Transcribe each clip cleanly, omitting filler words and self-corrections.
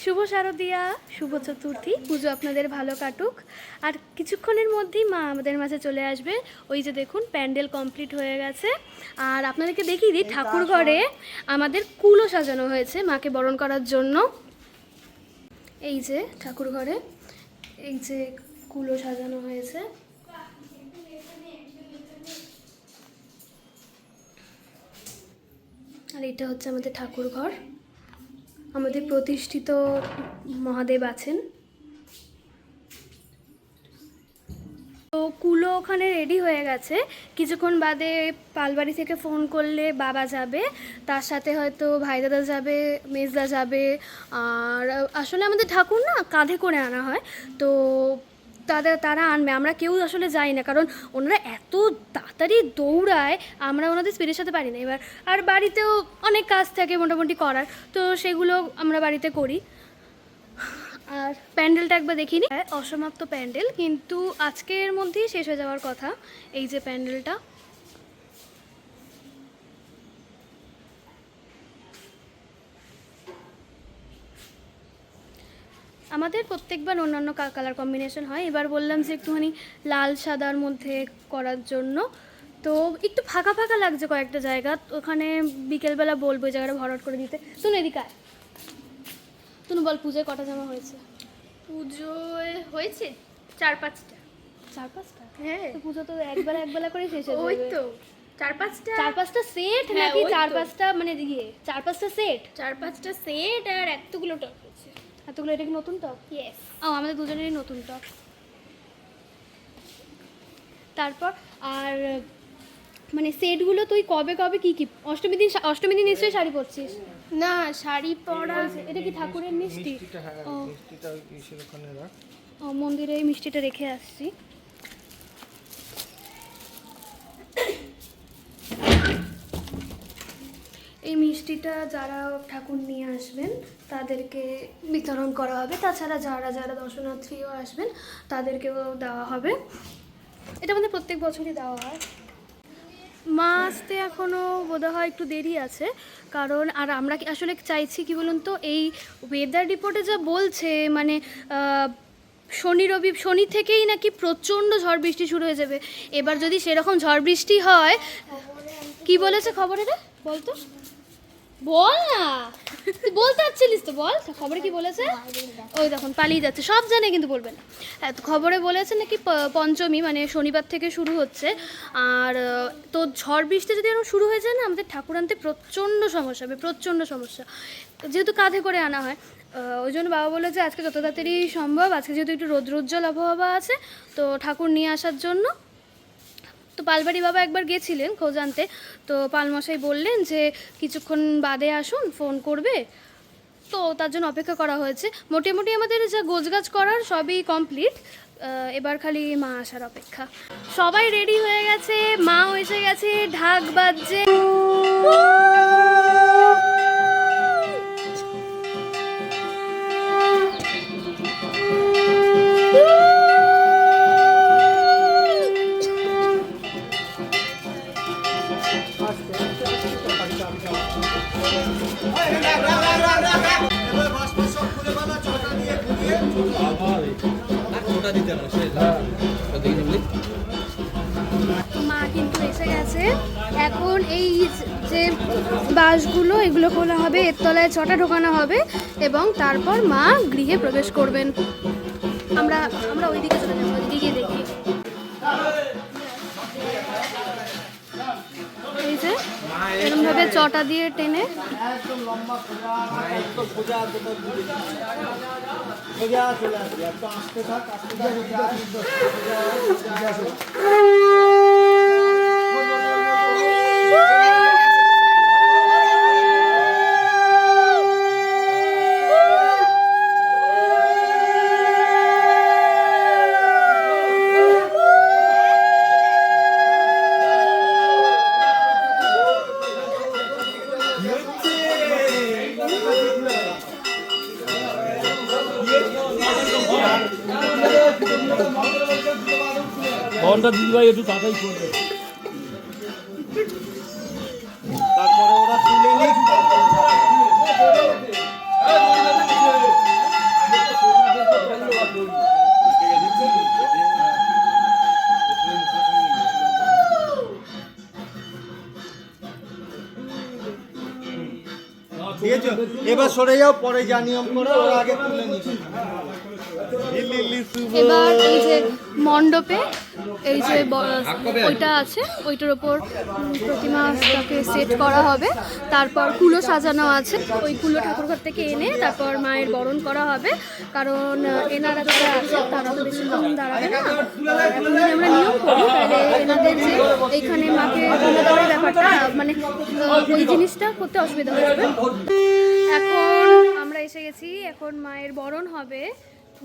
শুভ শারদিয়া, শুভ চতুর্থী। পুজো আপনাদের ভালো কাটুক। আর কিছুক্ষণের মধ্যেই মা আমাদের মাঝে চলে আসবে। ওই যে দেখুন প্যান্ডেল কমপ্লিট হয়ে গেছে। আর আপনাদেরকে দেখিয়ে দিই, ঠাকুর ঘরে আমাদের কুলো সাজানো হয়েছে মাকে বরণ করার জন্য। এই যে ঠাকুর ঘরে এই যে কুলো সাজানো হয়েছে। আর এটা হচ্ছে আমাদের ঠাকুর ঘর। আমাদের প্রতিষ্ঠিত মহাদেব আছেন। তো কুলো ওখানে রেডি হয়ে গেছে। কিছুক্ষণ বাদে পালবাড়ি থেকে ফোন করলে বাবা যাবে, তার সাথে হয়তো ভাইদাদা যাবে, মেজদা যাবে। আর আসলে আমাদের ঠাকুর না কাঁধে করে আনা হয়, তো তারা আনবে, আমরা কেউ আসলে যাই না, কারণ ওনারা এত তাড়াতাড়ি দৌড়ায়, আমরা ওনাদের স্পিডের সাথে পারি না। এবার আর বাড়িতেও অনেক কাজ থাকে মোটামুটি করার, তো সেগুলো আমরা বাড়িতে করি। আর প্যান্ডেলটা একবার দেখিনি, অসমাপ্ত প্যান্ডেল, কিন্তু আজকের মধ্যেই শেষ হয়ে যাওয়ার কথা। এই যে প্যান্ডেলটা, আমাদের প্রত্যেকবার অন্যান্য কালার কম্বিনেশন হয়, এবার বললাম যে একটুখানি লাল সাদার মধ্যে করার জন্য। তো একটু ফাঁকা ফাঁকা লাগছে কয়েকটা জায়গা, ওখানে বিকেলবেলা বলবো ওই জায়গাটা ভরাট করে দিতে। শুনো এদিকে আয়, তুমি বল পুজোয় কটা জামা হয়েছে? পুজোয় হয়েছে 4-5টা। 4-5টা? হ্যাঁ, তো পুজো তো একবেলা করে শেষ হয়ে ওই যাবে। তো 4-5টা 4-5টা সেট হ্যাঁ, নাকি ওই তো। 4-5টা মানে দিয়ে 4-5টা সেট? 4-5টা সেট আর এতগুলো টপ হয়েছে। এতগুলো, এটা কি নতুন টপ? ইয়েস। ও, আমাদের দুজনেরই নতুন টপ। তারপর আর মানে সেটগুলো তুই কবে কবে কি অষ্টমী দিন নিশ্চয়ই শাড়ি পরছিস? না, শাড়ি পরা। এটা কি ঠাকুরের মিষ্টি? ও, মিষ্টিটা ইসের ওখানে রাখ। ও, মন্দিরে এই মিষ্টিটা রেখে আসছি। এই মিষ্টিটা যারা ঠাকুর নিয়ে আসবেন তাদেরকে বিতরণ করা হবে, তাছাড়া যারা যারা দর্শনার্থীও আসবেন তাদেরকেও দেওয়া হবে। এটা আমাদের প্রত্যেক বছরই দেওয়া হয়। মা আসতে এখনও বোধহয় একটু দেরি আছে, কারণ আর আমরা আসলে চাইছি কি বলুন তো, এই ওয়েদার রিপোর্টে যা বলছে মানে শনি থেকেই নাকি প্রচণ্ড ঝড় বৃষ্টি শুরু হয়ে যাবে। এবার যদি সেরকম ঝড় বৃষ্টি হয়, কি বলেছে খবরে রে, বল তো, বল না, তুই বলতে পারছিলিস তো, বল খবরে কি বলেছে। ওই দেখুন পালিয়ে যাচ্ছে, সব জানে কিন্তু বলবে না। হ্যাঁ, তো খবরে বলেছে নাকি পঞ্চমী মানে শনিবার থেকে শুরু হচ্ছে। আর তো ঝড় বৃষ্টি যদি এরকম শুরু হয়ে যায় না, আমাদের ঠাকুর আনতে প্রচণ্ড সমস্যা হবে, প্রচণ্ড সমস্যা, যেহেতু কাঁধে করে আনা হয়। ওই জন্য বাবা বলে যে আজকে যত তাড়াতাড়ি সম্ভব, আজকে যেহেতু একটু রৌদ্রোজ্জ্বল আবহাওয়া আছে, তো ঠাকুর নিয়ে আসার জন্য। তো পালবাড়ি বাবা একবার গেছিলেন খোঁজ আনতে, তো পালমশাই বললেন যে কিছুক্ষণ বাদে আসুন, ফোন করবে। তো তার জন্য অপেক্ষা করা হয়েছে। মোটামুটি আমাদের যা গোছগাছ করার সবই কমপ্লিট, এবার খালি মা আসার অপেক্ষা। সবাই রেডি হয়ে গেছে, মাও এসে গেছে, ঢাক বাজছে। মা কিন্তু এসে গেছে। এখন এই যে বাঁশগুলো এগুলো খোলা হবে, এর তলায় ছটা ঢোকানো হবে এবং তারপর মা গৃহে প্রবেশ করবেন। আমরা ওই দিকে চলে যাবো, ওইদিকে গিয়ে দেখি। এই যে এরকম ভাবে চটা দিয়ে টেনে ঘন্টা দিদিভাই একটু তাড়াতাড়ি করবে, তারপরে ওরা তুলে নিয়ে এবার সরে যাও, পরে যা নিয়ম করো ওরা আগে তুলে নিবে। এবার এই যে মণ্ডপে এই যে ওইটা আছে, ওইটার ওপর প্রতিমাটাকে সেট করা হবে। তারপর কুলো সাজানো আছে, ওই কুলো ঠাকুরঘর থেকে এনে তারপর মায়ের বরণ করা হবে। কারণ এনারা যারা আছে তারা তো বেশি কম দাঁড়াবে না। এখন যদি আমরা নিয়ম করি তাহলে এনাদের যে এইখানে মাকে তুলে দেওয়ার ব্যাপারটা মানে ওই জিনিসটা করতে অসুবিধা হয়ে যাবে। এখন আমরা এসে গেছি, এখন মায়ের বরণ হবে।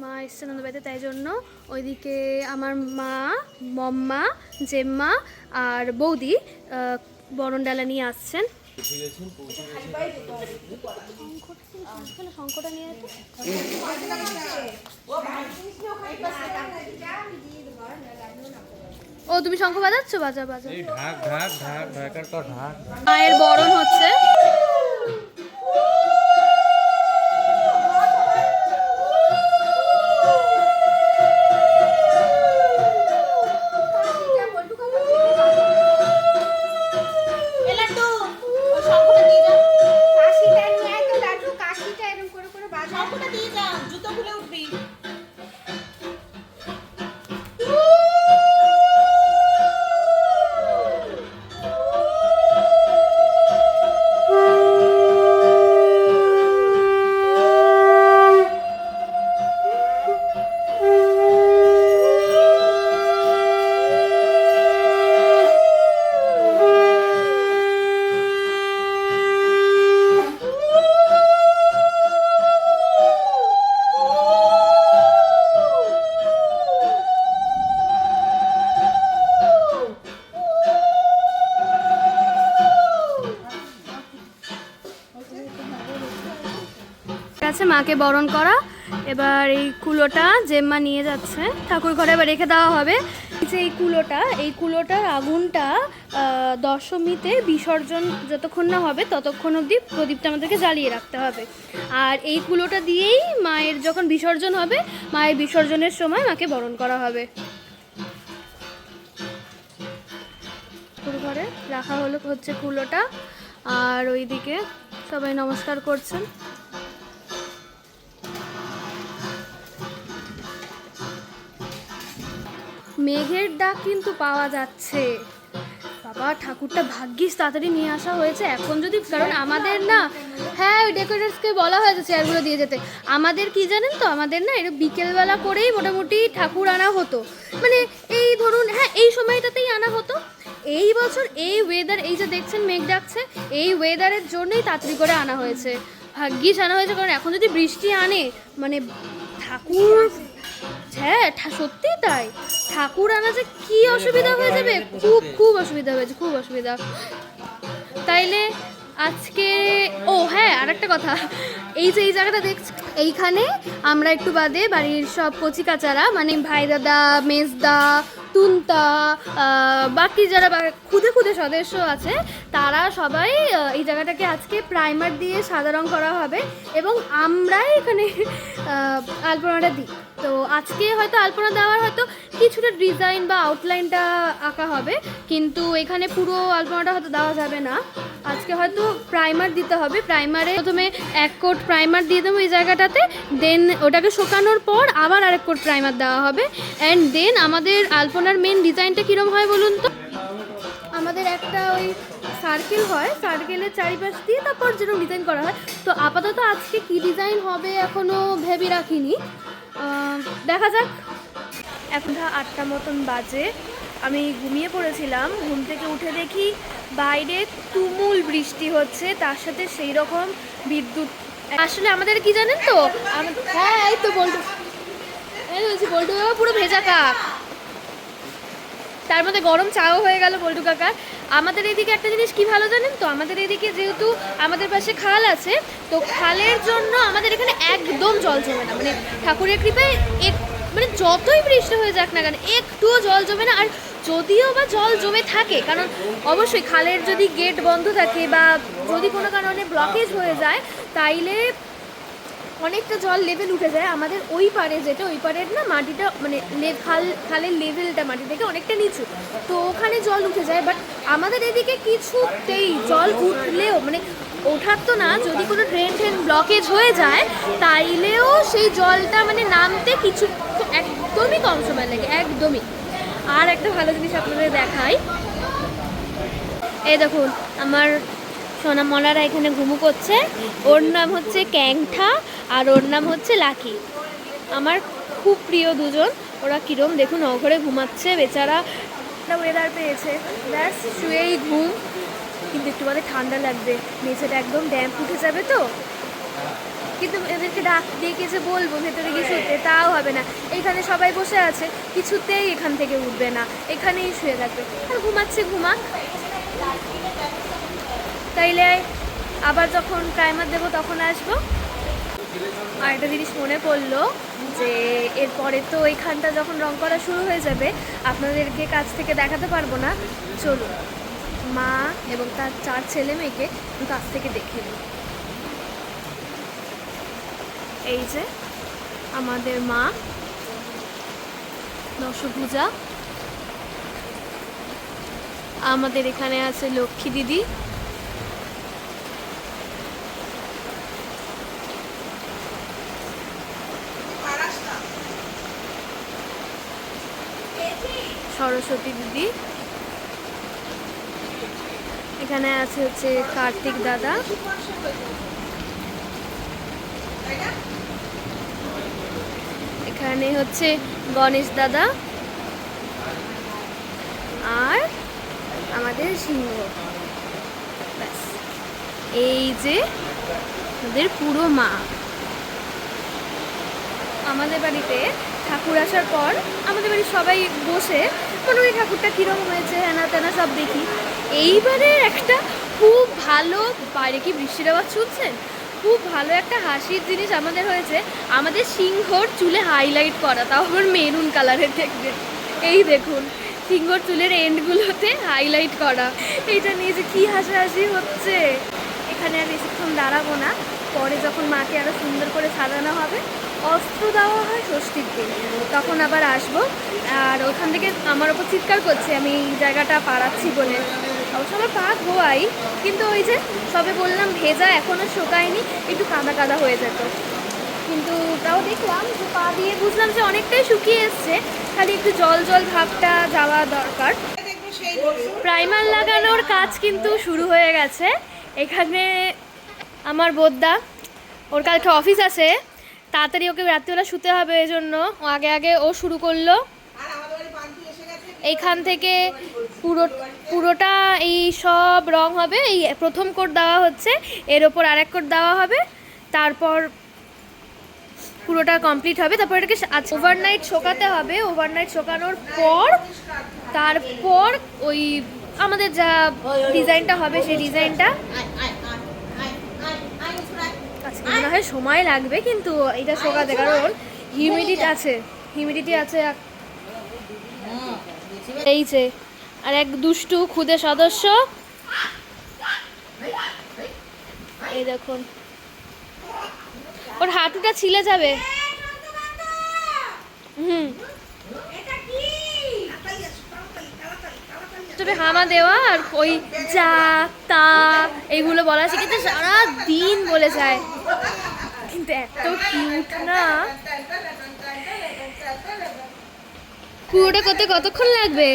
মা এসছে নন্দবাড়িতে, তাই জন্য ওইদিকে আমার মা, মম্মা, জেম্মা আর বৌদি বরণ ডালা নিয়ে আসছেন। শঙ্কটা নিয়ে ও তুমি শঙ্খ বাজাচ্ছো? বাজা বাজা। ঢাক ঢাক ঢাক ঢাকার তো ঢাক। মায়ের বরণ হচ্ছে। আছে মাকে বরণ করা। এবার এই কুলোটা জেম্মা নিয়ে যাচ্ছে ঠাকুর ঘরে, এবার রেখে দেওয়া হবে। যে এই কুলোটার আগুনটা দশমীতে বিসর্জন যতক্ষণ না হবে ততক্ষণ অবধি প্রদীপটা আমাদেরকে জ্বালিয়ে রাখতে হবে। আর এই কুলোটা দিয়েই মায়ের যখন বিসর্জন হবে, মায়ের বিসর্জনের সময় মাকে বরণ করা হবে। ঠাকুর ঘরে রাখা হচ্ছে কুলোটা, আর ওইদিকে সবাই নমস্কার করছেন। মেঘের ডাক কিন্তু পাওয়া যাচ্ছে। বাবা ঠাকুরটা ভাগ্যিস তাড়াতাড়ি নিয়ে আসা হয়েছে। এখন যদি, কারণ আমাদের না, হ্যাঁ ওই ডেকোরেটরসকে বলা হয়েছে চেয়ারগুলো দিয়ে যেতে। আমাদের কি জানেন তো, আমাদের না এটা বিকেলবেলা করেই মোটামুটি ঠাকুর আনা হতো, মানে এই ধরুন হ্যাঁ এই সময়টাতেই আনা হতো। এই বছর এই ওয়েদার, এই যে দেখছেন মেঘ ডাকছে, এই ওয়েদারের জন্যই তাড়াতাড়ি করে আনা হয়েছে। ভাগ্যিস আনা হয়েছে, কারণ এখন যদি বৃষ্টি আনে মানে ঠাকুর, হ্যাঁ সত্যিই তাই, ঠাকুর আনা যে কি অসুবিধা হয়ে যাবে, খুব অসুবিধা হয়েছে, খুব অসুবিধা। তাইলে আজকে হ্যাঁ আর একটা কথা, এই যে এই জায়গাটা দেখছি, এইখানে আমরা একটু বাদে বাড়ির সব কচি কাচারা মানে ভাই দাদা, মেজদা, তুন্তা, বাকি যারা খুদে সদস্য আছে তারা সবাই এই জায়গাটাকে আজকে প্রাইমার দিয়ে সাদা রং করা হবে এবং আমরাই এখানে আলপনাটা দিই। তো আজকে হয়তো আলপনা দেওয়ার হয়তো কিছুটা ডিজাইন বা আউটলাইনটা আঁকা হবে, কিন্তু এখানে পুরো আলপনাটা হয়তো দেওয়া যাবে না। আজকে হয়তো প্রাইমার দিতে হবে। প্রাইমারে প্রথমে 1 কোট প্রাইমার দিয়ে দেবো এই জায়গাটাতে, দেন ওটাকে শুকানোর পর আবার আরেক কোট প্রাইমার দেওয়া হবে। অ্যান্ড দেন আমাদের আলপনার মেন ডিজাইনটা কীরকম হয় বলুন তো, আমাদের একটা ওই সার্কেল হয়, সার্কেলের চারিপাশ দিয়ে তারপর যেরকম ডিজাইন করা হয়। তো আপাতত আজকে কি ডিজাইন হবে এখনও ভেবে রাখিনি, দেখা যাক। এখন 8টা মতন বাজে, আমি ঘুমিয়ে পড়েছিলাম। ঘুম থেকে উঠে দেখি বাইরে তুমুল বৃষ্টি হচ্ছে, তার সাথে সেই রকম বিদ্যুৎ। আসলে আমাদের কি জানেন তো, হ্যাঁ এই তো বলটু পুরো ভেজা কাক, তার মধ্যে গরম চাও হয়ে গেল বল্টু কাকার। আমাদের এদিকে একটা জিনিস কি ভালো জানেন তো, আমাদের এদিকে যেহেতু আমাদের পাশে খাল আছে, তো খালের জন্য আমাদের এখানে একদম জল জমে না, মানে ঠাকুরের কৃপায় মানে যতই বৃষ্টি হয়ে যাক না কেন একটুও জল জমে না। আর যদিও বা জল জমে থাকে, কারণ অবশ্যই খালের যদি গেট বন্ধ থাকে বা যদি কোনো কারণে ব্লকেজ হয়ে যায় তাইলে অনেকটা জল লেভেল উঠে যায়। আমাদের ওই পারে যেটা, ওই পারের না মাটিটা মানে খালের লেভেলটা মাটি থেকে অনেকটা নিচু, তো ওখানে জল উঠে যায়। বাট আমাদের এদিকে কিছুতেই জল উঠলেও মানে ওঠার তো না, যদি কোনো ড্রেন ব্লকেজ হয়ে যায় তাইলেও সেই জলটা মানে নামতে কিছু একদমই কম সময় লাগে, একদমই। আর একটা ভালো জিনিস আপনাদের দেখাই, এই দেখুন আমার সোনামলারা এখানে ঘুমু করছে। ওর নাম হচ্ছে ক্যাংঠা আর ওর নাম হচ্ছে লাকি। আমার খুব প্রিয় দুজন। ওরা কিরম দেখুন অঘরে ঘুমাচ্ছে, বেচারা ওয়েদার পেয়েছে, ব্যাস শুয়েই ঘুম। কিন্তু একটু বাদে ঠান্ডা লাগবে, মেঝেটা একদম ড্যাম্প উঠে যাবে তো। কিন্তু এদেরকে ডেকে যে বলবো ভেতরে গিয়ে শুতে, তাও হবে না। এখানে সবাই বসে আছে, কিছুতেই এখান থেকে উঠবে না, এখানেই শুয়ে থাকবে। আর ঘুমাচ্ছে, ঘুমাক। তাইলে আবার যখন প্রাইমার দেবো তখন আসবো। আর একটা জিনিস মনে পড়লো যে এরপরে তো এইখানটা যখন রং করা শুরু হয়ে যাবে, আপনাদেরকে কাছ থেকে দেখাতে পারবো না। চলুন মা এবং তার 4 ছেলে মেয়েকে কাছ থেকে দেখে নিই। এই যে আমাদের মা দশভূজা, আমাদের এখানে আছে লক্ষ্মী দিদি, সরস্বতী দিদি, এখানে আছে হচ্ছে কার্তিক দাদা, এখানে হচ্ছে গণেশ দাদা, আর আমাদের সিংহ। ব্যাস, এই যে আমাদের পুরো মা। আমাদের বাড়িতে ঠাকুর আসার পর আমাদের বাড়ির সবাই বসে মনে হয় ঠাকুরটা কীরকম হয়েছে, হ্যানা ত্যানা সব দেখি। এইবারে একটা খুব ভালো, বাইরে কি বৃষ্টির আওয়াজ শুনছেন, খুব ভালো একটা হাসির জিনিস আমাদের হয়েছে। আমাদের সিংহর চুলে হাইলাইট করা, তাও আবার মেরুন কালারের দেখবেন। এই দেখুন সিংহর চুলের এন্ডগুলোতে হাইলাইট করা। এইটা নিয়ে যে কী হাসাহাসি হচ্ছে। এখানে আর বেশিক্ষণ দাঁড়াবো না, পরে যখন মাকে আরও সুন্দর করে সাজানো হবে, অস্ত্র দেওয়া হয় ষষ্ঠীর দিন, তখন আবার আসবো। আর ওখান থেকে আমার ওপর চিৎকার করছে আমি এই জায়গাটা পাড়াচ্ছি বলে। অবশ্য আমার পা ধোয়াই, কিন্তু ওই যে সবে বললাম ভেজা, এখনও শোকায়নি, একটু কাদা কাদা হয়ে যেত। কিন্তু তাও দেখলাম যে পা দিয়ে বুঝলাম যে অনেকটাই শুকিয়ে এসছে, খালি একটু জল জল ভাবটা যাওয়া দরকার। প্রাইমার লাগানোর কাজ কিন্তু শুরু হয়ে গেছে। এখানে আমার বোদ্দা, ওর কালকে অফিস আছে, তাড়াতাড়ি ওকে রাত্রিবেলা শুতে হবে, এই জন্য ও আগে আগে ও শুরু করলো। এইখান থেকে পুরোটা এই সব রং হবে। এই প্রথম কোট দেওয়া হচ্ছে, এর ওপর আরেক কোট দেওয়া হবে, তারপর পুরোটা কমপ্লিট হবে। তারপর এটাকে ওভারনাইট শোকাতে হবে। ওভারনাইট শোকানোর পর তারপর ওই আমাদের যা ডিজাইনটা হবে সেই ডিজাইনটা মনে হয় সময় লাগবে, কিন্তু এটা শোকাতে, কারণ হিউমিডিটি আছে। এই যে আর এক দুষ্টু খুদে সদস্য, এই দেখুন ওর হাঁটুটা ছিলে যাবে। তবে হামা দেওয়া আর ওই যা তা এইগুলো বলা শিখেছে, সারা দিন বলে যায়, কিন্তু এত কিউট না। পুরোটা করতে কতক্ষণ লাগবে?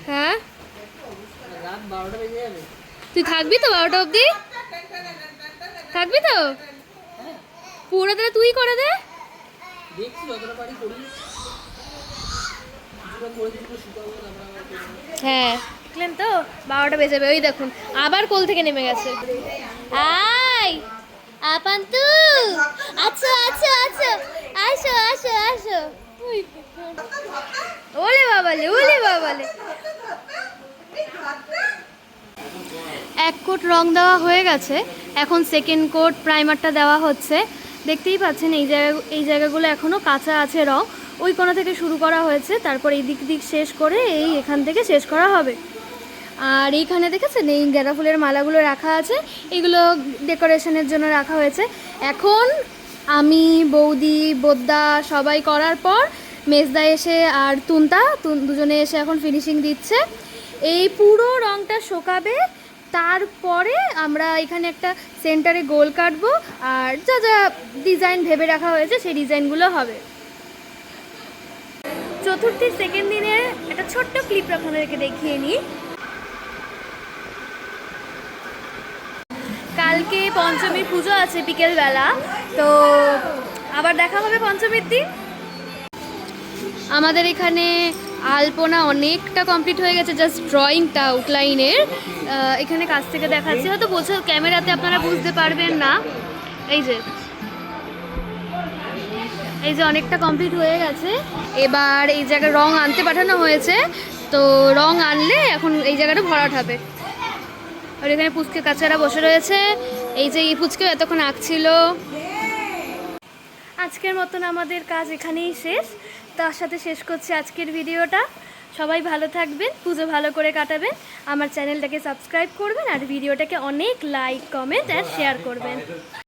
হ্যাঁ তুই থাকবি তো 12টা অবধি? থাকবি তো? পুরো তাহলে তুই করে দে। হ্যাঁ দেখলেন তো 12টা বেজে যাবে। ওই দেখুন আবার কোল থেকে নেমে গেছে। আই আপান্তু, আচ্ছা আচ্ছা আচ্ছা, আসো আসো আসো। ওলে বাবালে, ওলে বাবালে। এক কোট রং দেওয়া হয়ে গেছে, এখন সেকেন্ড কোট প্রাইমারটা দেওয়া হচ্ছে। দেখতেই পাচ্ছেন এই জায়গাগুলো এখনও কাঁচা আছে রং, ওই কোণা থেকে শুরু করা হয়েছে, তারপর এই দিক শেষ করে এই এখান থেকে শেষ করা হবে। আর এইখানে দেখেছেন এই গাঁদা ফুলের মালাগুলো রাখা আছে, এগুলো ডেকোরেশনের জন্য রাখা হয়েছে। এখন আমি, বৌদি, বোদ্দা সবাই করার পর মেজদা এসে আর তুনতা দুজনে এসে এখন ফিনিশিং দিচ্ছে। এই পুরো রংটা শোকাবে, তারপরে আমরা এখানে একটা সেন্টারে গোল কাটবো, আর যা যা ডিজাইন ভেবে রাখা হয়েছে সেই ডিজাইনগুলো হবে। চতুর্থীর সেকেন্ড দিনের একটা ছোট্ট ক্লিপ আপনাদেরকে দেখিয়ে নিই। কালকে পঞ্চমীর পুজো আছে বিকেলবেলা, তো আবার দেখা হবে পঞ্চমীর দিন। আমাদের এখানে আলপনা অনেকটা কমপ্লিট হয়ে গেছে, জাস্ট ড্রয়িংটা আউটলাইনের। এখানে কাছ থেকে দেখাচ্ছি, হয়তো বোঝা ক্যামেরাতে আপনারা বুঝতে পারবেন না। এই যে অনেকটা কমপ্লিট হয়ে গেছে। এবার এই জায়গায় রং আনতে পাঠানো হয়েছে, তো রং আনলে এখন এই জায়গাটা ভরাট হবে। আর এখানে পুচকে কাছেরা বসে রয়েছে, এই যে এই পুচকেও এতক্ষণ আঁকছিল। আজকের মতন আমাদের কাজ এখানেই শেষ। তার সাথে শেষ করছি আজকের ভিডিওটা। সবাই ভালো থাকবেন, পুজো ভালো করে কাটাবেন, আমার চ্যানেলটাকে সাবস্ক্রাইব করবেন, আর ভিডিওটাকে অনেক লাইক, কমেন্ট আর শেয়ার করবেন।